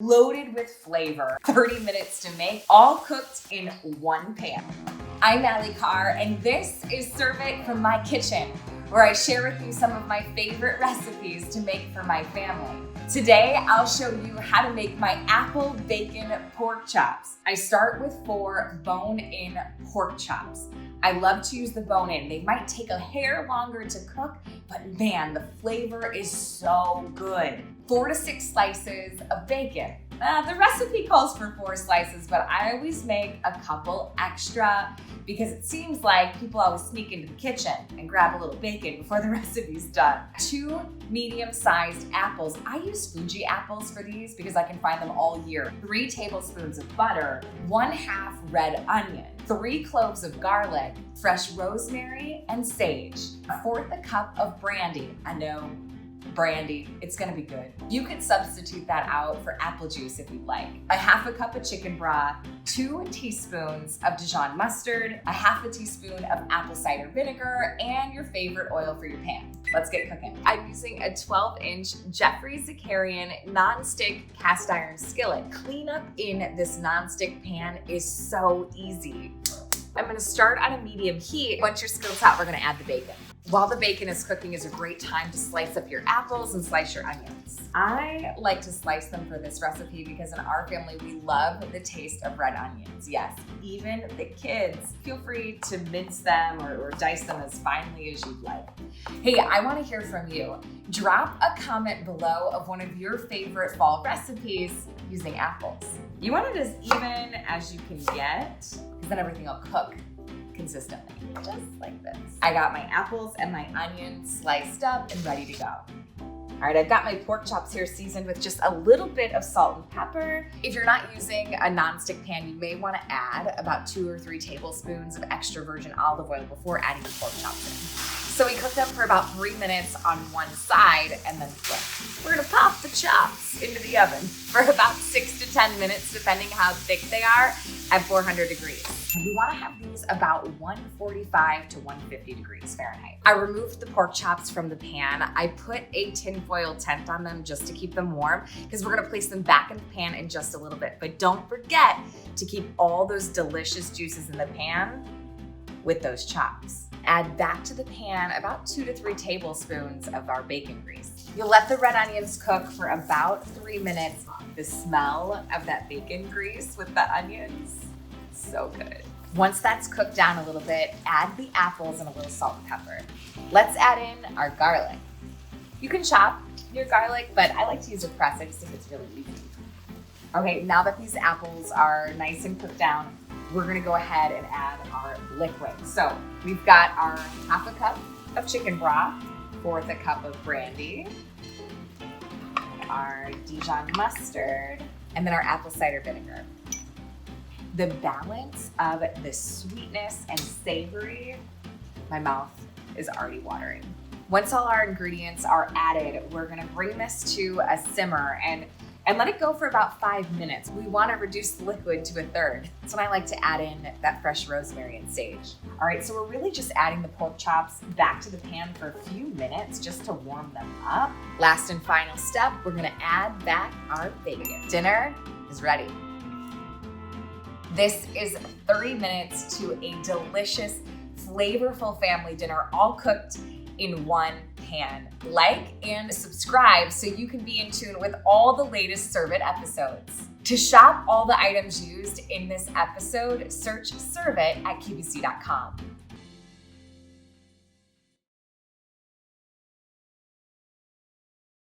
loaded with flavor, 30 minutes to make, all cooked in one pan. I'm Ali Carr, and this is Serve It from my kitchen, where I share with you some of my favorite recipes to make for my family. Today, I'll show you how to make my apple bacon pork chops. I start with 4 bone-in pork chops. I love to use the bone-in. They might take a hair longer to cook, but man, the flavor is so good. 4 to 6 slices of bacon. The recipe calls for 4 slices, but I always make a couple extra because it seems like people always sneak into the kitchen and grab a little bacon before the recipe's done. 2 medium-sized apples. I use Fuji apples for these because I can find them all year. 3 tablespoons of butter, 1/2 red onion, 3 cloves of garlic, fresh rosemary, and sage, 1/4 cup of brandy. I know, brandy, it's gonna be good. You could substitute that out for apple juice if you'd like. 1/2 cup of chicken broth, 2 teaspoons of Dijon mustard, 1/2 teaspoon of apple cider vinegar, and your favorite oil for your pan. Let's get cooking. I'm using a 12-inch Jeffrey Zakarian non-stick cast iron skillet. Cleanup in this non-stick pan is so easy. I'm gonna start on a medium heat. Once your skillet's hot, we're gonna add the bacon. While the bacon is cooking is a great time to slice up your apples and slice your onions. I like to slice them for this recipe because in our family, we love the taste of red onions. Yes, even the kids. Feel free to mince them or dice them as finely as you'd like. Hey, I wanna hear from you. Drop a comment below of one of your favorite fall recipes using apples. You want it as even as you can get, because then everything will cook consistently, just like this. I got my apples and my onions sliced up and ready to go. All right, I've got my pork chops here seasoned with just a little bit of salt and pepper. If you're not using a nonstick pan, you may want to add about 2 or 3 tablespoons of extra virgin olive oil before adding the pork chops in. So we cook them for about 3 minutes on one side and then flip. We're gonna pop the chops into the oven for about 6 to 10 minutes, depending how thick they are, at 400 degrees. We wanna have these about 145 to 150 degrees Fahrenheit. I removed the pork chops from the pan. I put a tinfoil tent on them just to keep them warm because we're gonna place them back in the pan in just a little bit. But don't forget to keep all those delicious juices in the pan with those chops. Add back to the pan about 2 to 3 tablespoons of our bacon grease. You'll let the red onions cook for about 3 minutes. The smell of that bacon grease with the onions, so good. Once that's cooked down a little bit, add the apples and a little salt and pepper. Let's add in our garlic. You can chop your garlic, but I like to use a press. I just think it's really easy. Okay, now that these apples are nice and cooked down, we're gonna go ahead and add our liquid. So we've got our 1/2 cup of chicken broth, 1/4 cup of brandy, our Dijon mustard, and then our apple cider vinegar. The balance of the sweetness and savory, my mouth is already watering. Once all our ingredients are added, we're gonna bring this to a simmer and let it go for about 5 minutes. We wanna reduce the liquid to 1/3. That's when I like to add in that fresh rosemary and sage. All right, so we're really just adding the pork chops back to the pan for a few minutes just to warm them up. Last and final step, we're gonna add back our bacon. Dinner is ready. This is 30 minutes to a delicious, flavorful family dinner, all cooked in one pan. Like and subscribe so you can be in tune with all the latest Serve It episodes. To shop all the items used in this episode, search Serve It at QVC.com.